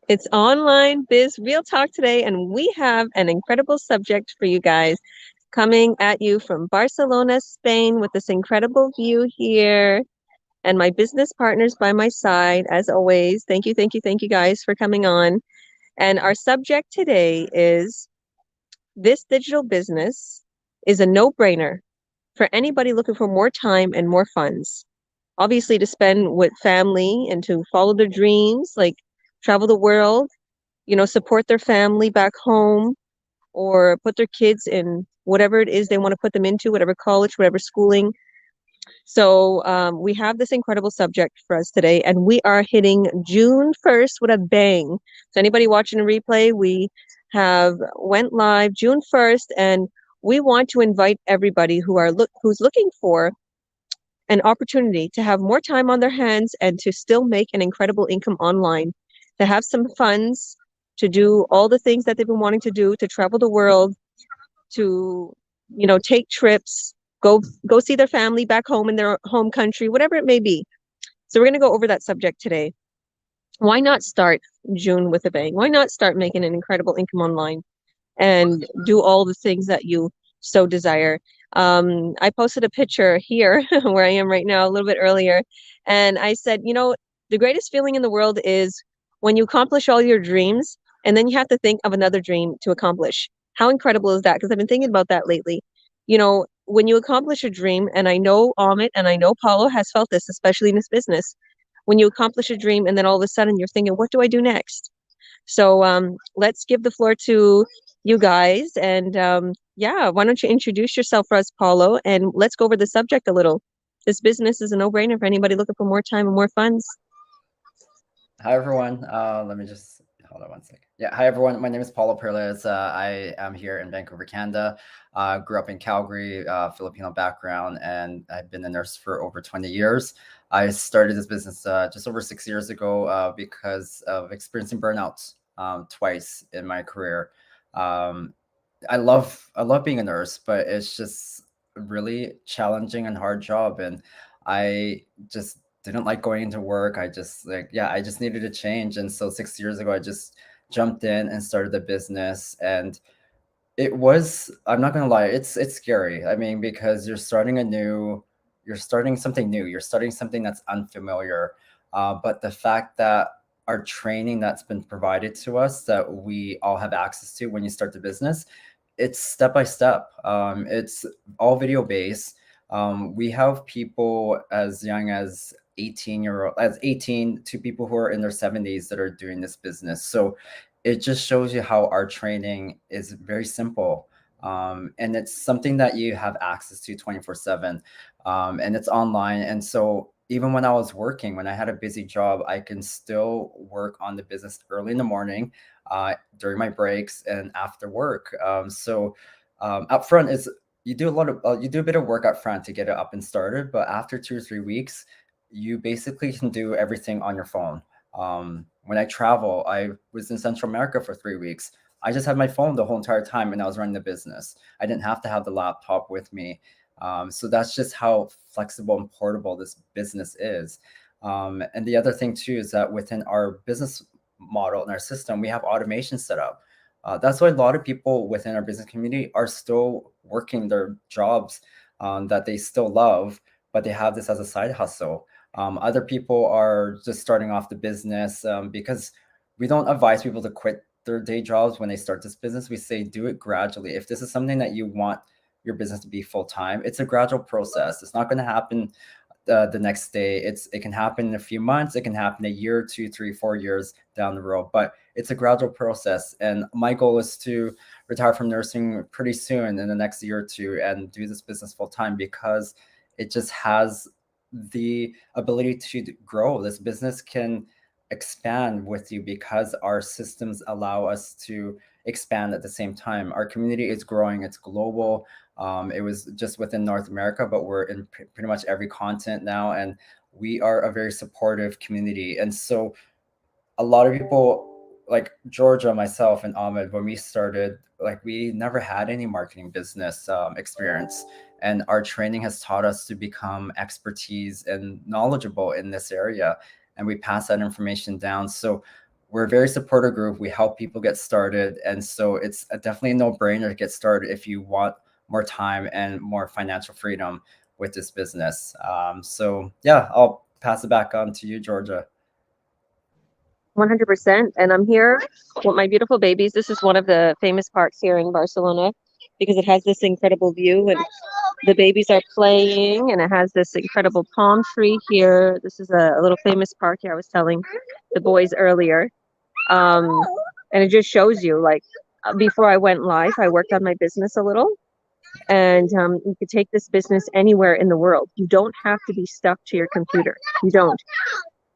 It's Online Biz Real Talk today, and we have an incredible subject for you guys coming at you from Barcelona, Spain, with this incredible view here, and my business partners by my side, as always. Thank you guys for coming on. And our subject today is this digital business is a no-brainer for anybody looking for more time and more funds. Obviously, to spend with family and to follow their dreams, like travel the world, support their family back home or put their kids in whatever it is they want to put them into, whatever college, whatever schooling. So we have this incredible subject for us today, and we are hitting June 1st with a bang. So anybody watching a replay, we have went live June 1st, and we want to invite everybody who's looking for an opportunity to have more time on their hands and to still make an incredible income online, to have some funds, to do all the things that they've been wanting to do, to travel the world, to, take trips, go see their family back home in their home country, whatever it may be. So we're going to go over that subject today. Why not start June with a bang? Why not start making an incredible income online and do all the things that you so desire? I posted a picture here where I am right now a little bit earlier, and I said, the greatest feeling in the world is when you accomplish all your dreams and then you have to think of another dream to accomplish. How incredible is that? Because I've been thinking about that lately. When you accomplish a dream, and I know Amit and I know Paulo has felt this, especially in his business, when you accomplish a dream and then all of a sudden you're thinking, what do I do next? So let's give the floor to you guys. And yeah, why don't you introduce yourself for us, Paulo, and let's go over the subject a little. This business is a no-brainer for anybody looking for more time and more funds. Hi everyone. Let me just hold on one second. Yeah, hi everyone. My name is Paulo Perez. I am here in Vancouver, Canada. Grew up in Calgary, Filipino background, and I've been a nurse for over 20 years. I started this business just over 6 years ago because of experiencing burnouts twice in my career. Um, I love being a nurse, but it's just a really challenging and hard job, and I just didn't like going into work. I just needed a change, and so 6 years ago, I just jumped in and started the business, and it was, I'm not gonna lie, it's scary. I mean, because you're starting something new, you're starting something that's unfamiliar. But the fact that our training that's been provided to us that we all have access to when you start the business, it's step by step. It's all video based. We have people as young as 18 to people who are in their 70s that are doing this business. So it just shows you how our training is very simple. And it's something that you have access to 24/7. And it's online. And so even when I was working, when I had a busy job, I can still work on the business early in the morning, during my breaks and after work. Up front is you do a bit of work up front to get it up and started, but after 2 or 3 weeks, you basically can do everything on your phone. When I travel, I was in Central America for 3 weeks. I just had my phone the whole entire time, and I was running the business. I didn't have to have the laptop with me. So that's just how flexible and portable this business is. And the other thing too is that within our business model and our system, we have automation set up. That's why a lot of people within our business community are still working their jobs that they still love, but they have this as a side hustle. Other people are just starting off the business because we don't advise people to quit their day jobs when they start this business. We say do it gradually. If this is something that you want your business to be full time, it's a gradual process. It's not going to happen the next day. It can happen in a few months. It can happen a year, 2, 3, 4 years down the road. But it's a gradual process. And my goal is to retire from nursing pretty soon in the next year or two and do this business full time because it just has the ability to grow. This business can expand with you because our systems allow us to expand at the same time. Our community is growing, it's global. It was just within North America, but we're in pretty much every continent now, and we are a very supportive community. And so a lot of people like Georgia, myself, and Ahmed, when we started, like we never had any marketing business experience, and our training has taught us to become expertise and knowledgeable in this area, and we pass that information down. So we're a very supportive group. We help people get started. And so it's definitely a no-brainer to get started if you want more time and more financial freedom with this business. So yeah, I'll pass it back on to you, Georgia. 100%. And I'm here with my beautiful babies. This is one of the famous parks here in Barcelona because it has this incredible view and the babies are playing and it has this incredible palm tree here. This is a little famous park here I was telling the boys earlier. And it just shows you, like, before I went live, I worked on my business a little. And you could take this business anywhere in the world. You don't have to be stuck to your computer. You don't.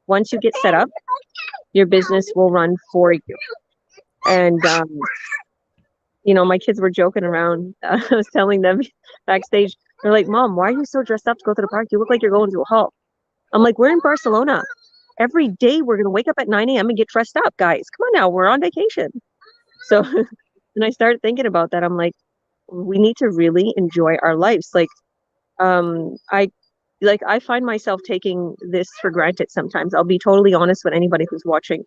Once you get set up, your business will run for you. And you know, my kids were joking around. I was telling them backstage, they're like, "Mom, why are you so dressed up to go to the park? You look like you're going to a hall." I'm like, "We're in Barcelona. Every day we're gonna wake up at 9 a.m. and get dressed up, guys. Come on now, we're on vacation." So and I started thinking about that. I'm like, we need to really enjoy our lives. Like, I find myself taking this for granted sometimes. I'll be totally honest with anybody who's watching.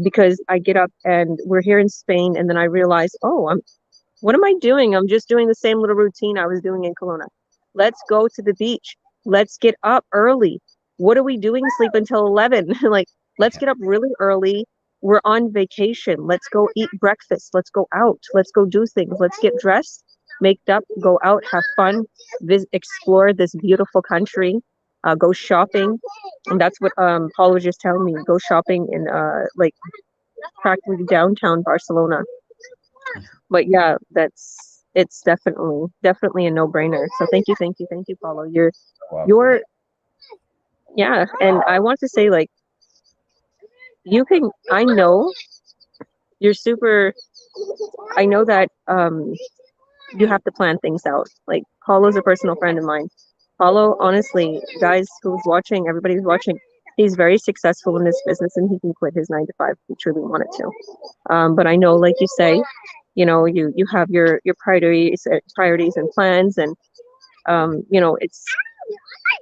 Because I get up and we're here in Spain, and then I realize, oh, what am I doing? I'm just doing the same little routine I was doing in Kelowna. Let's go to the beach. Let's get up early. What are we doing? Sleep until 11. Like, let's get up really early. We're on vacation. Let's go eat breakfast. Let's go out. Let's go do things. Let's get dressed, make up, go out, have fun, explore this beautiful country, go shopping. And that's what Paul was just telling me. Go shopping in like practically downtown Barcelona. But yeah, it's definitely a no-brainer. So thank you, Paulo. You're yeah, and I want to say, like, I know you're super, I know that you have to plan things out. Like, Paulo's a personal friend of mine. Paulo, honestly, guys who's watching, everybody who's watching, he's very successful in this business and he can quit his 9 to 5 if he truly wanted to. But I know, like you say, you know, you have your priorities and plans, and you know, it's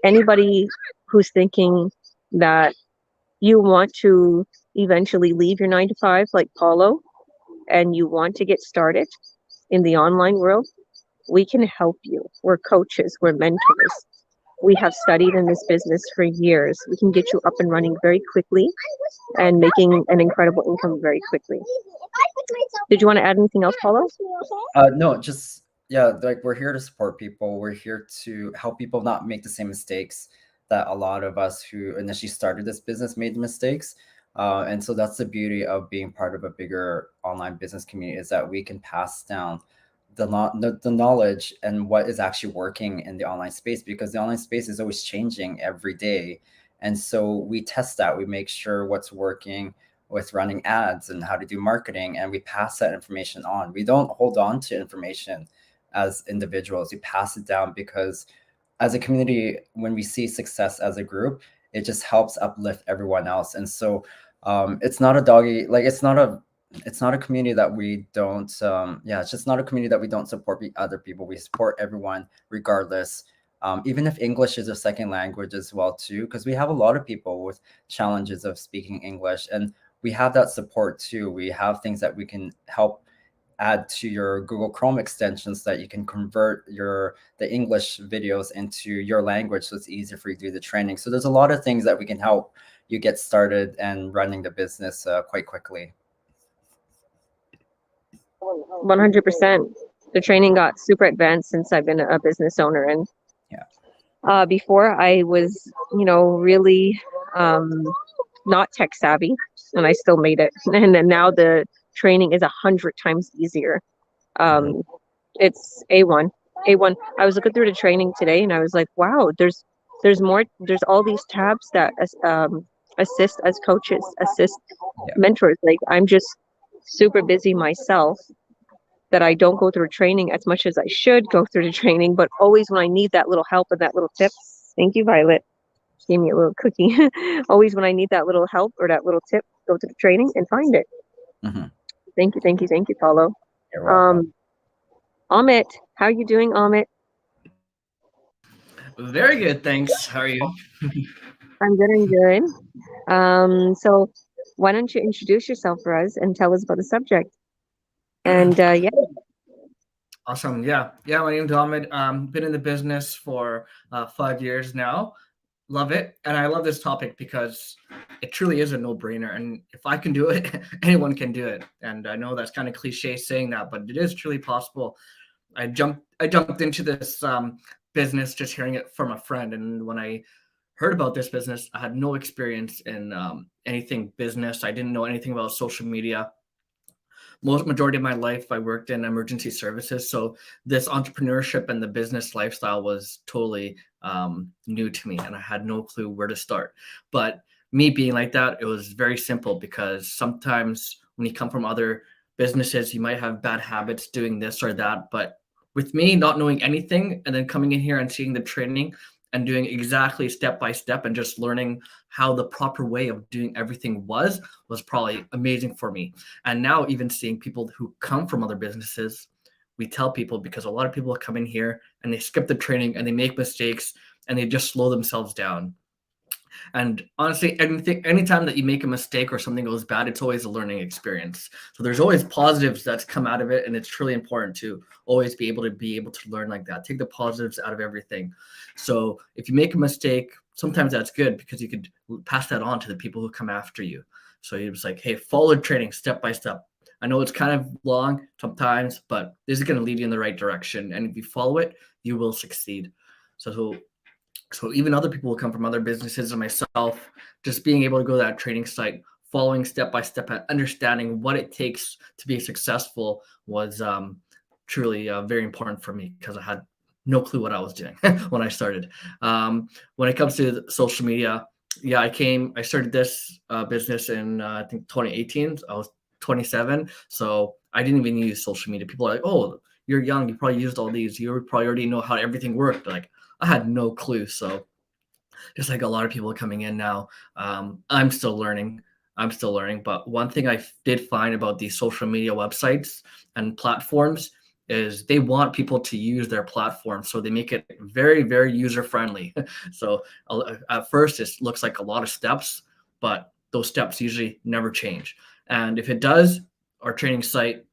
anybody who's thinking that you want to eventually leave your 9 to 5 like Paulo and you want to get started in the online world, we can help you. We're coaches, we're mentors. We have studied in this business for years. We can get you up and running very quickly and making an incredible income very quickly. Did you want to add anything else, Paulo? No, just, yeah, like, we're here to support people. We're here to help people not make the same mistakes that a lot of us who initially started this business made mistakes. And so that's the beauty of being part of a bigger online business community, is that we can pass down the knowledge and what is actually working in the online space, because the online space is always changing every day. And so we test that, we make sure what's working with running ads and how to do marketing, and we pass that information on. We don't hold on to information as individuals, we pass it down, because as a community, when we see success as a group, it just helps uplift everyone else. And so it's not a doggy, like, it's not a community that we don't it's just not a community that we don't support other people. We support everyone regardless, even if English is a second language as well too, because we have a lot of people with challenges of speaking English, and we have that support too. We have things that we can help add to your Google Chrome extensions that you can convert the English videos into your language, so it's easier for you to do the training. So there's a lot of things that we can help you get started and running the business quite quickly. 100%. The training got super advanced since I've been a business owner, and before I was, you know, really not tech savvy, and I still made it. And then now the training is 100 times easier. It's A1. I was looking through the training today, and I was like, wow, there's more. There's all these tabs that assist as coaches, assist mentors. Like, I'm just super busy myself that I don't go through training as much as I should go through the training, but always when I need that little help and that little tip, thank you, Violet. She gave me a little cookie. Always when I need that little help or that little tip, go to the training and find it. Thank you, Paulo. You're welcome. Amit, how are you doing, Amit? Very good, thanks. How are you? I'm good. So why don't you introduce yourself for us and tell us about the subject? And yeah, Awesome. Yeah. My name's Ahmed. Been in the business for 5 years now. Love it, and I love this topic because it truly is a no-brainer. And if I can do it, anyone can do it. And I know that's kind of cliche saying that, but it is truly possible. I jumped into this business just hearing it from a friend, and when I heard about this business, I had no experience in anything business. I didn't know anything about social media. Most majority of my life I worked in emergency services, so this entrepreneurship and the business lifestyle was totally new to me, and I had no clue where to start. But me being like that, it was very simple, because sometimes when you come from other businesses, you might have bad habits doing this or that. But with me not knowing anything and then coming in here and seeing the training and doing exactly step by step and just learning how the proper way of doing everything was probably amazing for me. And now, even seeing people who come from other businesses, we tell people, because a lot of people come in here and they skip the training and they make mistakes and they just slow themselves down. And honestly, anytime that you make a mistake or something goes bad, it's always a learning experience. So there's always positives that's come out of it, and it's really important to always be able to learn like that. Take the positives out of everything. So if you make a mistake, sometimes that's good, because you could pass that on to the people who come after you. So you're just like, hey, follow the training step by step. I know it's kind of long sometimes, but this is going to lead you in the right direction. And if you follow it, you will succeed. So even other people who come from other businesses and myself, just being able to go to that training site, following step by step and understanding what it takes to be successful was truly very important for me, because I had no clue what I was doing when I started. When it comes to social media, yeah, I started this business in I think 2018. I was 27, so I didn't even use social media. People are like, "Oh, you're young. You probably used all these. You probably already know how everything worked." Like, I had no clue. So just like a lot of people coming in now, I'm still learning. But one thing I did find about these social media websites and platforms is they want people to use their platform, so they make it very, very user friendly. So at first, it looks like a lot of steps, but those steps usually never change. And if it does, our training site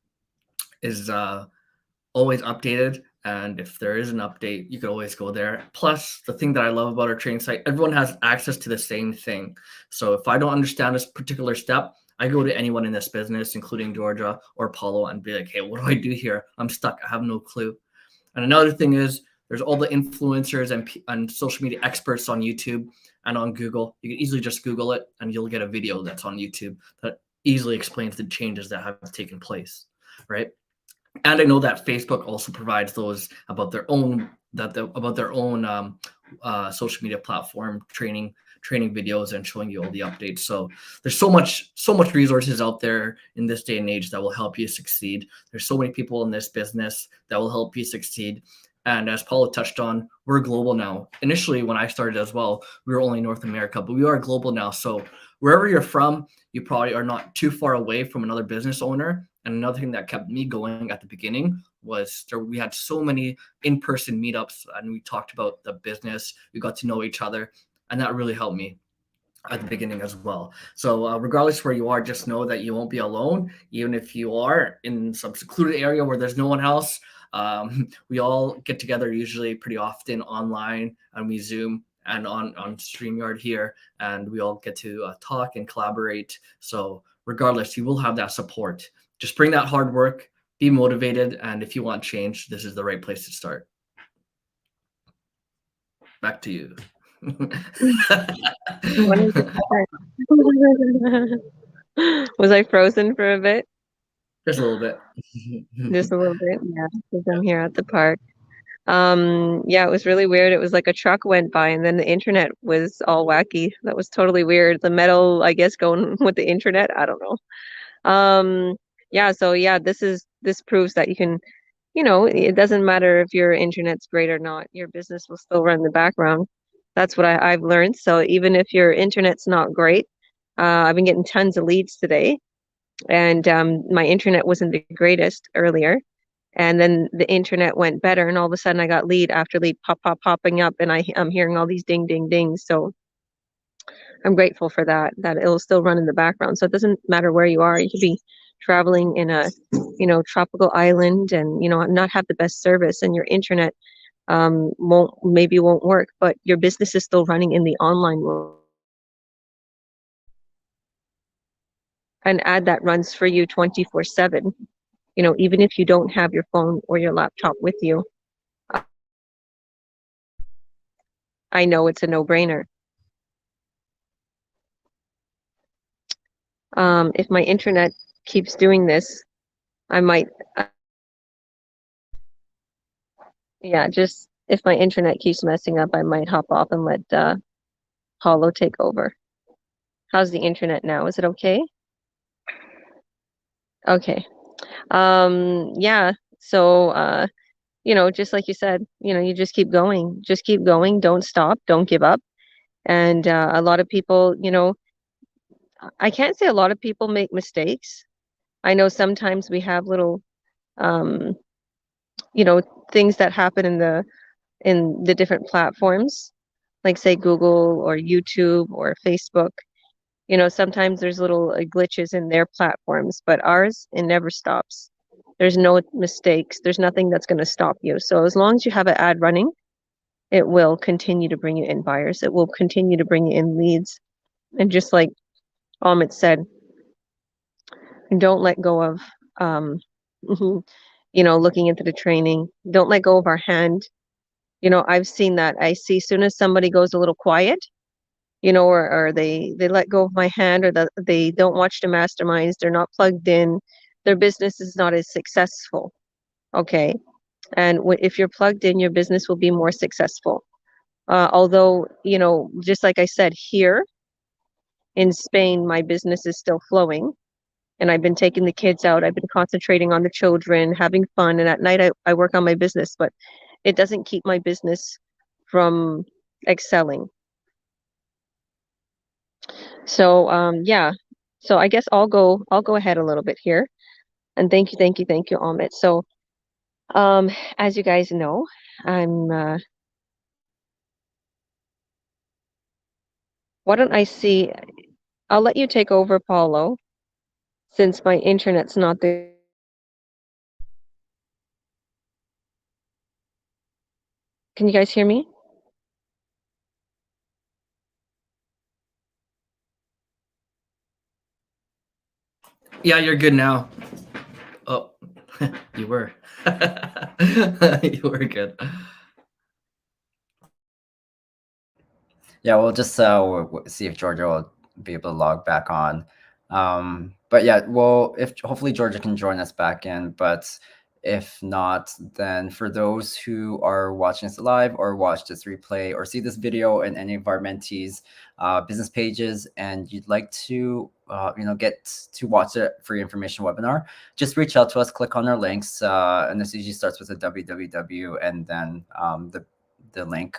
is always updated. And if there is an update, you could always go there. Plus, the thing that I love about our training site, everyone has access to the same thing. So if I don't understand this particular step, I go to anyone in this business, including Georgia or Paulo, and be like, hey, what do I do here? I'm stuck. I have no clue. And another thing is, there's all the influencers and social media experts on YouTube and on Google. You can easily just Google it, and you'll get a video that's on YouTube that easily explains the changes that have taken place, right? And I know that Facebook also provides those about their own social media platform training videos and showing you all the updates. So there's so much resources out there in this day and age that will help you succeed. There's so many people in this business that will help you succeed. And as Paula touched on, we're global now. Initially, when I started as well, we were only North America, but we are global now. So wherever you're from, you probably are not too far away from another business owner. And another thing that kept me going at the beginning was we had so many in-person meetups, and we talked about the business. We got to know each other, and that really helped me at the beginning as well. So regardless where you are, just know that you won't be alone. Even if you are in some secluded area where there's no one else, we all get together usually pretty often online, and we Zoom and on StreamYard here, and we all get to talk and collaborate. So regardless, you will have that support. Just bring that hard work, be motivated, and if you want change, this is the right place to start. Back to you. 100%. Was I frozen for a bit? Just a little bit. Just a little bit, yeah, because I'm here at the park. Yeah, it was really weird. It was like a truck went by and then the internet was all wacky. That was totally weird. The metal, I guess, going with the internet. I don't know. Yeah, so yeah, this proves that you can, it doesn't matter if your internet's great or not, your business will still run in the background. That's what I've learned. So even if your internet's not great, I've been getting tons of leads today, and my internet wasn't the greatest earlier. And then the internet went better, and all of a sudden I got lead after lead popping up, and I'm hearing all these ding, ding, dings. So I'm grateful for that, that it'll still run in the background. So it doesn't matter where you are. You could be traveling in a, tropical island and, not have the best service, and your internet won't work, but your business is still running in the online world. An ad that runs for you 24/7, even if you don't have your phone or your laptop with you. I know it's a no-brainer. If my internet keeps doing this, I might, yeah, just if my internet keeps messing up, I might hop off and let Paulo take over. How's the internet now? Is it okay? Okay. Yeah. So, just like you said, you just keep going. Just keep going. Don't stop. Don't give up. And a lot of people, I can't say a lot of people make mistakes. I know sometimes we have little, um, things that happen in the different platforms, like say Google or YouTube or Facebook. Sometimes there's little glitches in their platforms, but ours, it never stops. There's no mistakes. There's nothing that's going to stop you. So as long as you have an ad running, it will continue to bring you in buyers. It will continue to bring you in leads. And just like Amit said, don't let go of, looking into the training. Don't let go of our hand. I've seen that. I see as soon as somebody goes a little quiet, or they let go of my hand, or that they don't watch the masterminds, they're not plugged in, their business is not as successful. Okay. And if you're plugged in, your business will be more successful. Although, just like I said, here in Spain, my business is still flowing. And I've been taking the kids out. I've been concentrating on the children, having fun. And at night, I work on my business, but it doesn't keep my business from excelling. So, yeah. So I guess I'll go ahead a little bit here. And thank you, Amit. So, as you guys know, I'm, why don't I see, I'll let you take over, Paulo, since my internet's not there. Can you guys hear me? Yeah, you're good now. Oh, you were. You were good. Yeah, we'll just see if Georgia will be able to log back on. But yeah, well, if hopefully Georgia can join us back in. But if not, then for those who are watching this live or watch this replay or see this video in any of our mentees' business pages, and you'd like to get to watch a free information webinar, just reach out to us. Click on our links, and this usually starts with a www and then the link.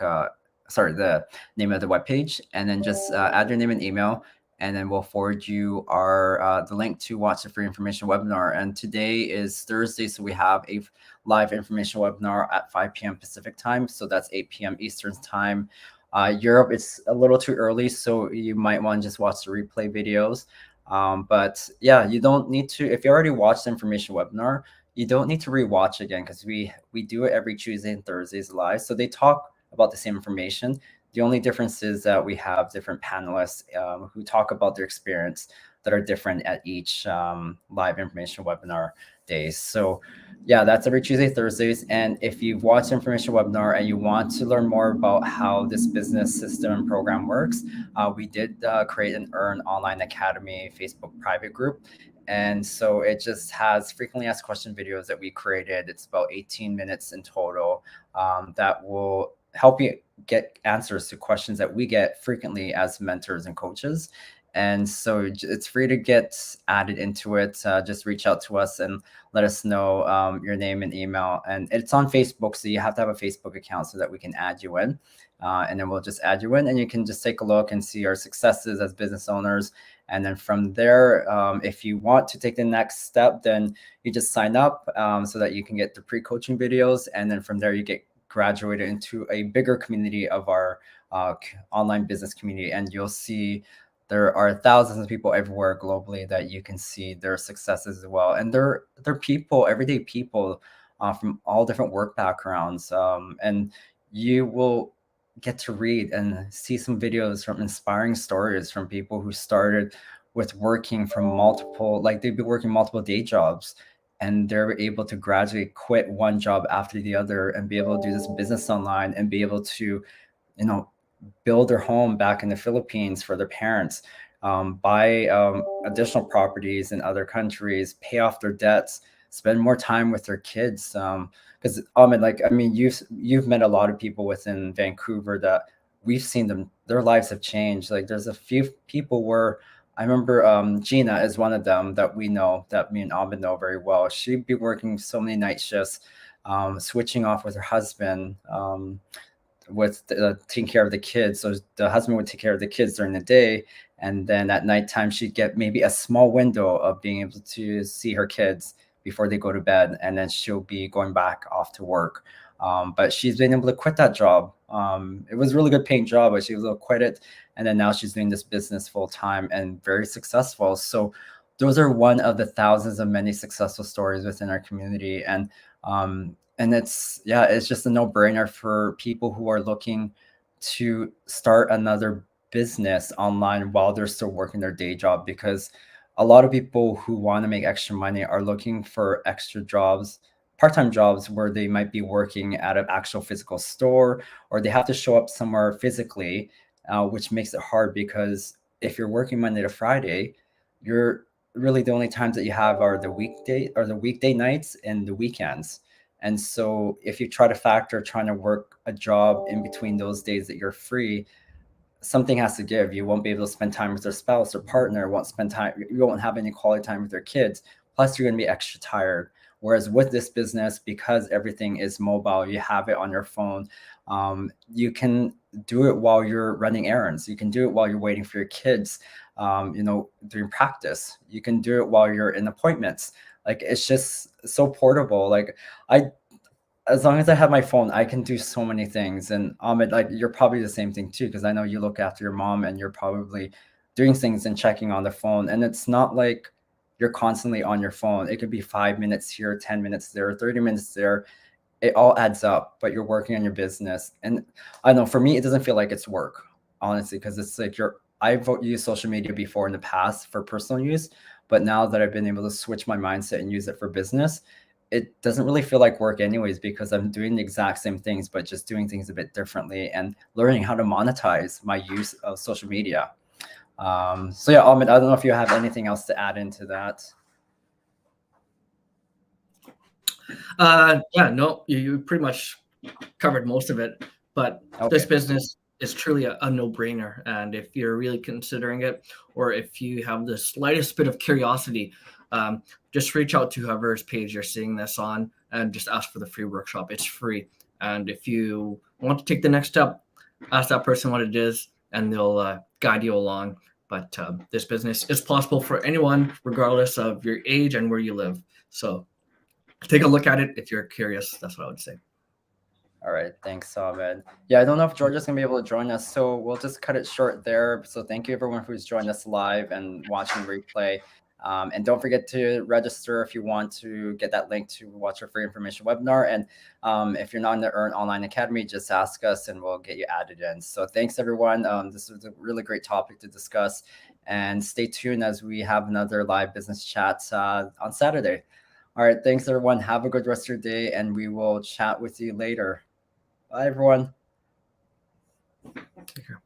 Sorry, the name of the webpage, and then just add your name and email, and then we'll forward you our the link to watch the free information webinar. And today is Thursday, so we have a live information webinar at 5 p.m. Pacific time, so that's 8 p.m. Eastern time. Europe, it's a little too early, so you might want to just watch the replay videos. But yeah, you don't need to, if you already watched the information webinar, you don't need to rewatch again, because we do it every Tuesday and Thursdays live, so they talk about the same information. The only difference is that we have different panelists who talk about their experience that are different at each live information webinar days. So yeah, that's every Tuesday, Thursdays. And if you've watched the information webinar and you want to learn more about how this business system and program works, we did create an Earn Online Academy Facebook private group. And so it just has frequently asked question videos that we created. It's about 18 minutes in total that will help you get answers to questions that we get frequently as mentors and coaches. And so it's free to get added into it. Just reach out to us and let us know your name and email. And it's on Facebook, so you have to have a Facebook account so that we can add you in. And then we'll just add you in, and you can just take a look and see our successes as business owners. And then from there, if you want to take the next step, then you just sign up so that you can get the pre-coaching videos. And then from there, you get graduated into a bigger community of our online business community, and you'll see there are thousands of people everywhere globally that you can see their successes as well. And they're people, everyday people from all different work backgrounds. And you will get to read and see some videos from inspiring stories from people who started with working from multiple, like they'd be working multiple day jobs, and they're able to gradually quit one job after the other and be able to do this business online and be able to, you know, build their home back in the Philippines for their parents, buy additional properties in other countries, pay off their debts, spend more time with their kids. Because like, I mean, you've met a lot of people within Vancouver that we've seen them, their lives have changed. Like there's a few people where I remember Gina is one of them that we know, that me and Ahmed know very well. She'd be working so many night shifts, switching off with her husband. With taking care of the kids. So the husband would take care of the kids during the day, and then at nighttime she'd get maybe a small window of being able to see her kids before they go to bed, and then she'll be going back off to work. But she's been able to quit that job. It was a really good paying job, but she was able to quit it, and then now she's doing this business full time and very successful. So those are one of the thousands of many successful stories within our community. And it's, yeah, it's just a no-brainer for people who are looking to start another business online while they're still working their day job, because a lot of people who want to make extra money are looking for extra jobs, part-time jobs, where they might be working at an actual physical store, or they have to show up somewhere physically, which makes it hard, because if you're working Monday to Friday, you're really, the only times that you have are the weekday nights and the weekends. And so if you try to factor trying to work a job in between those days that you're free, something has to give. You won't be able to spend time with your spouse or partner, won't spend time, you won't have any quality time with your kids. Plus you're going to be extra tired. Whereas with this business, because everything is mobile, you have it on your phone. You can do it while you're running errands. You can do it while you're waiting for your kids, during practice. You can do it while you're in appointments. Like, it's just so portable. Like, as long as I have my phone, I can do so many things. And Ahmed, like, you're probably the same thing too, because I know you look after your mom and you're probably doing things and checking on the phone. And it's not like you're constantly on your phone. It could be 5 minutes here, 10 minutes there, 30 minutes there. It all adds up, but you're working on your business. And I know for me, it doesn't feel like it's work, honestly, because it's like I've used social media before in the past for personal use, but now that I've been able to switch my mindset and use it for business, it doesn't really feel like work anyways, because I'm doing the exact same things, but just doing things a bit differently and learning how to monetize my use of social media. So yeah, Ahmed, I don't know if you have anything else to add into that. Yeah, no, you pretty much covered most of it. But this Okay. business is truly a no-brainer. And if you're really considering it, or if you have the slightest bit of curiosity, just reach out to whoever's page you're seeing this on and just ask for the free workshop. It's free. And if you want to take the next step, ask that person what it is, and they'll guide you along. But this business is possible for anyone, regardless of your age and where you live. So take a look at it if you're curious. That's what I would say. All right. Thanks, Ahmed. Yeah, I don't know if Georgia's going to be able to join us, so we'll just cut it short there. So thank you, everyone who's joined us live and watching the replay. And don't forget to register if you want to get that link to watch our free information webinar. And if you're not in the Earn Online Academy, just ask us and we'll get you added in. So thanks, everyone. This was a really great topic to discuss. And stay tuned as we have another live business chat on Saturday. All right. Thanks, everyone. Have a good rest of your day, and we will chat with you later. Bye, everyone. Take care.